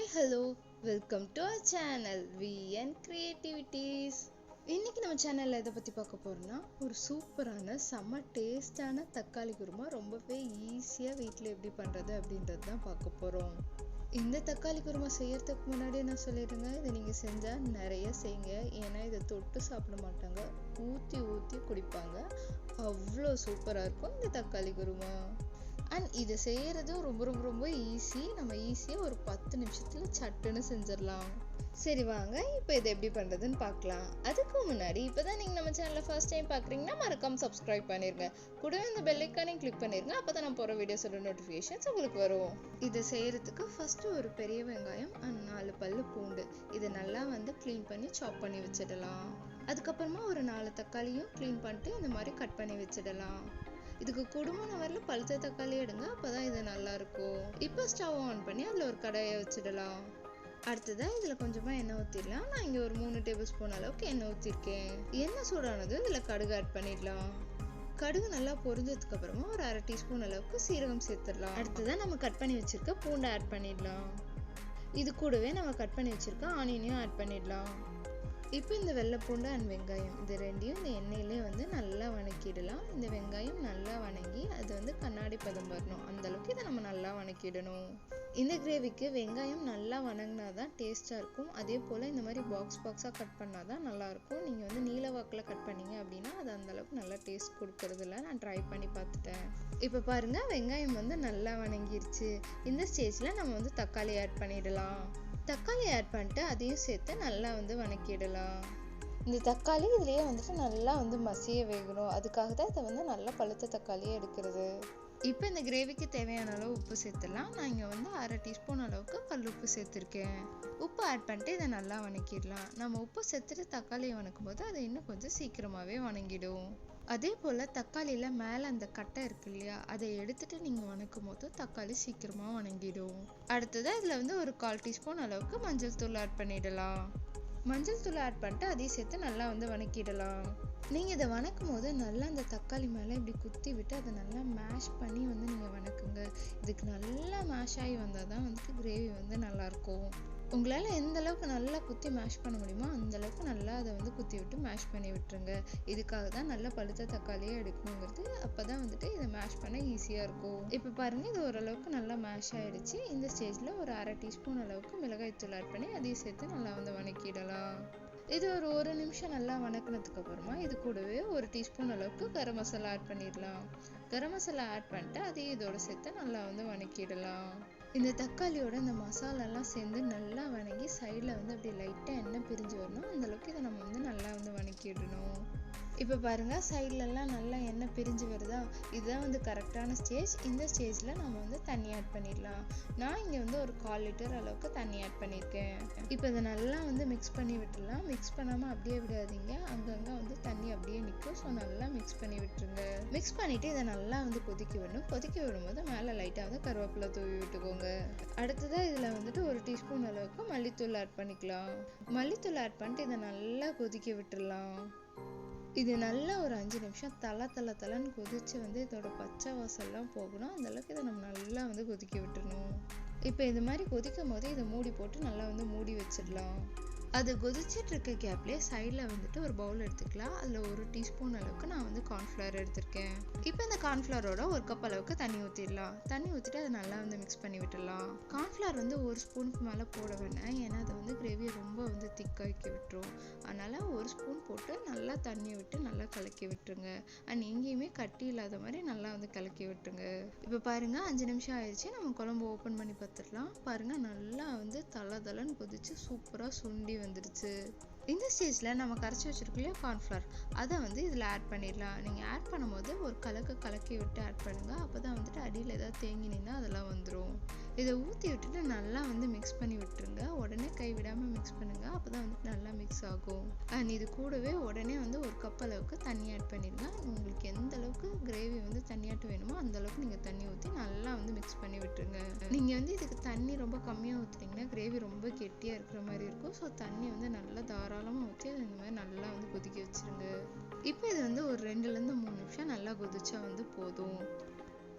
Hi hello, welcome to our channel VN creativities. இன்னைக்கு நம்ம சேனல்ல எதை பற்றி பார்க்க போறோம்னா, ஒரு சூப்பரான செம்ம டேஸ்டான தக்காளி குருமா ரொம்பவே ஈஸியாக வீட்டில் எப்படி பண்ணுறது அப்படின்றது தான் பார்க்க போகிறோம். இந்த தக்காளி குருமா செய்யறதுக்கு முன்னாடி நான் சொல்லிடுங்க, இதை நீங்கள் செஞ்சால் நிறைய செய்யுங்க. ஏன்னா இதை தொட்டு சாப்பிட மாட்டாங்க, ஊற்றி ஊற்றி குடிப்பாங்க. அவ்வளோ சூப்பராக இருக்கும் இந்த தக்காளி குருமா. அண்ட் இதை செய்யறதும் ரொம்ப ரொம்ப ரொம்ப ஈஸி. நம்ம ஈஸியாக ஒரு 10 நிமிஷத்துல சட்டுன்னு செஞ்சிடலாம். சரி வாங்க இப்போ இதை எப்படி பண்ணுறதுன்னு பார்க்கலாம். அதுக்கு முன்னாடி இப்போ தான் நீங்கள் நம்ம சேனலில் ஃபர்ஸ்ட் டைம் பார்க்குறீங்கன்னா மறக்காம சப்ஸ்கிரைப் பண்ணிடுங்க. கூடவே இந்த பெல் ஐக்கானையும் கிளிக் பண்ணிடுங்க. அப்போ தான் நான் போகிற வீடியோஸோட நோட்டிஃபிகேஷன்ஸ் உங்களுக்கு வரும். இதை செய்கிறதுக்கு ஃபஸ்ட்டு ஒரு பெரிய வெங்காயம் அண்ட் 4 பல்லு பூண்டு இதை நல்லா க்ளீன் பண்ணி சாப் பண்ணி வச்சிடலாம். அதுக்கப்புறமா ஒரு 4 தக்காளியும் க்ளீன் பண்ணிட்டு இந்த மாதிரி கட் பண்ணி வச்சிடலாம். இதுக்கு குடும்பம் நவரில் பழுத்த தக்காளி எடுங்க, அப்போதான் இது நல்லா இருக்கும். இப்போ ஸ்டவ் ஆன் பண்ணி அதில் ஒரு கடாயை வச்சிடலாம். அடுத்ததாக இதில் கொஞ்சமாக எண்ணெய் ஊற்றிடலாம். நான் இங்கே ஒரு 3 டேபிள் ஸ்பூன் அளவுக்கு எண்ணெய் ஊற்றிருக்கேன். எண்ணெய் சூடானது இதில் கடுகு ஆட் பண்ணிடலாம். கடுகு நல்லா பொரிஞ்சதுக்கு அப்புறமா ஒரு 1/2 டீஸ்பூன் அளவுக்கு சீரகம் சேர்த்துடலாம். அடுத்ததாக நம்ம கட் பண்ணி வச்சிருக்க பூண்டை ஆட் பண்ணிடலாம். இது கூடவே நம்ம கட் பண்ணி வச்சிருக்க ஆனியனையும் ஆட் பண்ணிடலாம். இப்போ இந்த வெள்ளைப்பூண்டு அண்ட் வெங்காயம் இது ரெண்டையும் இந்த எண்ணெயிலே நல்லா வணக்கிடலாம். இந்த வெங்காயம் நல்லா வணங்கி அது கண்ணாடி பதம் வரணும், அந்த அளவுக்கு இதை நம்ம நல்லா வணக்கிடணும். இந்த கிரேவிக்கு வெங்காயம் நல்லா வணங்கினா தான் டேஸ்ட்டாக இருக்கும். அதே போல் இந்த மாதிரி பாக்ஸாக கட் பண்ணால் தான் நல்லாயிருக்கும். நீங்கள் நீல வாக்கில் கட் பண்ணீங்க அப்படின்னா அது அந்தளவுக்கு நல்லா டேஸ்ட் கொடுக்கறதில்ல. நான் ட்ரை பண்ணி பார்த்துட்டேன். இப்போ பாருங்கள், வெங்காயம் நல்லா வணங்கிருச்சு. இந்த ஸ்டேஜில் நம்ம தக்காளி ஆட் பண்ணிடலாம். தக்காளி ஆட் பண்ணிட்டு அதையும் சேர்த்து நல்லா வணக்கிடலாம். இந்த தக்காளி இதுலேயே நல்லா மசிய வேகணும். அதுக்காக தான் இதை நல்லா பழுத்த தக்காளியே எடுக்கிறது. இப்போ இந்த கிரேவிக்கு தேவையான அளவு உப்பு சேர்த்துடலாம். நான் இங்கே 1/2 டீஸ்பூன் அளவுக்கு கல் உப்பு சேர்த்துருக்கேன். உப்பு ஆட் பண்ணிட்டு இதை நல்லா வணக்கிடலாம். நம்ம உப்பு சேர்த்துட்டு தக்காளியை வணக்கும் போது அது இன்னும் கொஞ்சம் சீக்கிரமாகவே வணங்கிடும். அதே போல் தக்காளியில் மேலே அந்த கட்டை இருக்கு இல்லையா, அதை எடுத்துட்டு நீங்கள் வணக்கும் போது தக்காளி சீக்கிரமாக வணங்கிடும். அடுத்ததாக இதில் ஒரு 1/4 டீஸ்பூன் அளவுக்கு மஞ்சள் தூள் ஆட் பண்ணிடலாம். மஞ்சள் தூள் ஆட் பண்ணிட்டு அதையும் சேர்த்து நல்லா வணக்கிடலாம். நீங்கள் இதை வணக்கும் போது நல்லா அந்த தக்காளி மேலே இப்படி குத்தி விட்டு அதை நல்லா மேஷ் பண்ணி நீங்கள் வணக்குங்க. இதுக்கு நல்லா மேஷ் ஆகி வந்தால் தான் கிரேவி நல்லாயிருக்கும். உங்களால் எந்த அளவுக்கு நல்லா குத்தி மேஷ் பண்ண முடியுமோ அந்த அளவுக்கு நல்லா அதை குத்தி விட்டு மேஷ் பண்ணி விட்டுருங்க. இதுக்காக தான் நல்லா பழுத்த தக்காளியே எடுக்கணுங்கிறது. அப்போ தான் இதை மேஷ் பண்ண ஈஸியாக இருக்கும். இப்போ பாருங்கள், இது ஓரளவுக்கு நல்லா மேஷ் ஆகிடுச்சு. இந்த ஸ்டேஜில் ஒரு 1/2 டீஸ்பூன் அளவுக்கு மிளகாய் தூள் ஆட் பண்ணி அதையும் சேர்த்து நல்லா வணக்கிடலாம். இது ஒரு நிமிஷம் நல்லா வணக்கினதுக்கு அப்புறமா இது கூடவே 1 டீஸ்பூன் அளவுக்கு கரம் மசாலா ஆட் பண்ணிடலாம். கரம் மசாலா ஆட் பண்ணிட்டு அதையும் இதோட சேர்த்து நல்லா வணக்கிடலாம். இந்த தக்காளியோட இந்த மசாலாலாம் சேர்ந்து நல்லா வணங்கி சைடில் அப்படியே லைட்டாக எண்ணெய் பிரிஞ்சு வரணும். அந்தளவுக்கு இதை நம்ம நல்லா வணக்கிடணும். இப்போ பாருங்கள், சைட்லலாம் நல்லா எண்ணெய் பிரிஞ்சு வருதா, இதுதான் கரெக்டான ஸ்டேஜ். இந்த ஸ்டேஜில் நம்ம தண்ணி ஆட் பண்ணிடலாம். நான் இங்கே ஒரு 1/4 லிட்டர் அளவுக்கு தண்ணி ஆட் பண்ணியிருக்கேன். இப்போ இதை நல்லா மிக்ஸ் பண்ணி விட்டுடலாம். மிக்ஸ் பண்ணாமல் அப்படியே விடாதீங்க, அங்கங்கே தண்ணி அப்படியே நிற்கும். ஸோ நல்லா மிக்ஸ் பண்ணி விட்டுருங்க. மிக்ஸ் பண்ணிவிட்டு இதை நல்லா கொதிக்க விடணும். கொதிக்க விடும்போது மேலே லைட்டாக கருவேப்பிலை தூவி விட்டுக்கோங்க. அடுத்ததாக இதில் 1 டீஸ்பூன் அளவுக்கு மல்லித்தூள் ஆட் பண்ணிக்கலாம். மல்லித்தூள் ஆட் பண்ணிட்டு இதை நல்லா கொதிக்க விட்டுடலாம். இது நல்லா ஒரு 5 நிமிஷம் தலன்னு கொதிச்சு இதோட பச்சை வாசல்லாம் போகணும். அந்தளவுக்கு இதை நம்ம நல்லா கொதிக்க விட்டுறணும். இப்போ இது மாதிரி கொதிக்கும் போது இதை மூடி போட்டு நல்லா மூடி வச்சிடலாம். அது கொதிச்சிட்டு இருக்க கேப்லேயே சைடில் ஒரு பவுல் எடுத்துக்கலாம். அதில் 1 டீஸ்பூன் அளவுக்கு நான் கார்ன்ஃப்ளவர் எடுத்திருக்கேன். இப்போ இந்த கார்ன்ஃப்ளவரோட 1 கப் அளவுக்கு தண்ணி ஊற்றிடலாம். தண்ணி ஊற்றிட்டு அதை நல்லா மிக்ஸ் பண்ணி விட்டுடலாம். கார்ன்ஃப்ளவர் 1 ஸ்பூனுக்கு மேலே போட வேணாம், ஏன்னா அதை கிரேவியை ரொம்ப திக்காக்கி விட்டுரும். அதனால் 1 ஸ்பூன் போட்டு நல்லா தண்ணியை விட்டு நல்லா கலக்கி விட்டுருங்க. அண்ட் எங்கேயுமே கட்டி இல்லாத மாதிரி நல்லா கலக்கி விட்டுருங்க. இப்போ பாருங்கள், 5 நிமிஷம் ஆயிடுச்சு. நம்ம குழம்பு ஓப்பன் பண்ணி பார்த்துடலாம். பாருங்கள், நல்லா தலன்னு கொதிச்சு சூப்பராக சுண்டி வந்துடுச்சு. இந்த ஸ்டேஜில் நம்ம கரைச்சி வச்சிருக்கோம் இல்லையா கார்ன்ஃப்ளவர், அதை இதில் ஆட் பண்ணிடலாம். நீங்கள் ஆட் பண்ணும்போது ஒரு கலக்கி விட்டு ஆட் பண்ணுங்கள். அப்போ தான் அடியில் ஏதாவது தேங்கி நின்னா அதெல்லாம் வந்துடும். இதை ஊற்றி விட்டுட்டு நல்லா மிக்ஸ் பண்ணி விட்டுருங்க. உடனே கைவிடாமல் மிக்ஸ் பண்ணுங்கள். அப்போ தான் நல்லா மிக்ஸ் ஆகும். அண்ட் இது கூடவே உடனே 1 கப் அளவுக்கு தண்ணி ஆட் பண்ணிடுங்க. உங்களுக்கு எந்த அளவுக்கு கிரேவி தண்ணியாட்டு வேணுமோ அந்த அளவுக்கு நீங்கள் தண்ணி ஊற்றி நல்லா மிக்ஸ் பண்ணி விட்டுருங்க. நீங்கள் இதுக்கு தண்ணி ரொம்ப கம்மியாக ஊற்றுனீங்கன்னா கிரேவி ரொம்ப கெட்டியாக இருக்கிற மாதிரி இருக்கும். ஸோ தண்ணி நல்லா தாராளமாக ஊற்றி அது இந்த மாதிரி நல்லா கொதிக்க வச்சுருங்க. இப்போ இது ஒரு 2லேருந்து 3 நிமிஷம் நல்லா கொதிச்சா போதும்.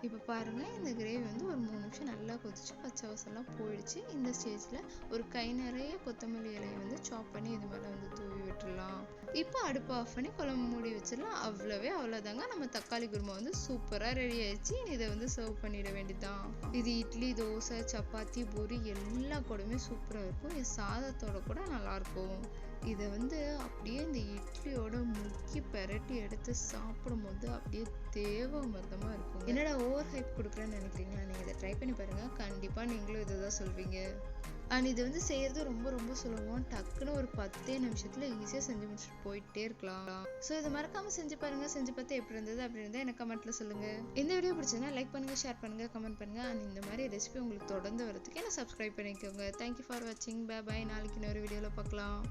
இப்போ பாருங்க, இந்த கிரேவி வந்து ஒரு 3 நிமிஷம் நல்லா கொதிச்சு பச்சை வாசம்லாம் போயிடுச்சு. இந்த ஸ்டேஜ்ல ஒரு கை நிறைய கொத்தமல்லி இலையை வந்து சாப் பண்ணி இது மேலே வந்து தூவி விட்டுடலாம். இப்போ அடுப்பு ஆஃப் பண்ணி குழம்பு மூடி வச்சிடலாம். அவ்வளோதாங்க, நம்ம தக்காளி குருமா வந்து சூப்பராக ரெடி ஆயிடுச்சு. இதை வந்து சர்வ் பண்ணிட வேண்டியதுதான். இது இட்லி, தோசை, சப்பாத்தி, பூரி எல்லா கூடயுமே சூப்பராக இருக்கும். இது சாதத்தோட கூட நல்லா இருக்கும். இதை வந்து அப்படியே இந்த இட்லியோட முக்கி பெரட்டி எடுத்து சாப்பிடும்போது அப்படியே தேவாமிர்தமா இருக்கும். என்னடா ஓவர் ஹைப் கொடுக்குறேன்னு நினைக்கிறீங்களா? நீங்க இதை ட்ரை பண்ணி பாருங்க, கண்டிப்பா நீங்களும் இதை தான் சொல்வீங்க. அண்ட் இது வந்து செய்யறது ரொம்ப ரொம்ப சுலபம். டக்குன்னு ஒரு 10 நிமிஷத்துல ஈஸியா செஞ்சு முடிச்சுட்டு போயிட்டே இருக்கலாம். ஸோ இதை மறக்காம செஞ்சு பாருங்க. செஞ்சு பார்த்து எப்படி இருந்தது அப்படின்னு எனக்கு கமெண்ட்ல சொல்லுங்க. இந்த வீடியோ பிடிச்சதுன்னா லைக் பண்ணுங்க, ஷேர் பண்ணுங்க, கமெண்ட் பண்ணுங்க. அண்ட் இந்த மாதிரி ரெசிபி உங்களுக்கு தொடர்ந்து வரதுக்கு என்ன சப்ஸ்கிரைப் பண்ணிக்கோங்க. தேங்க்யூ ஃபார் வாட்சிங். Bye bye. நாளைக்கு இன்னொரு வீடியோல பார்க்கலாம்.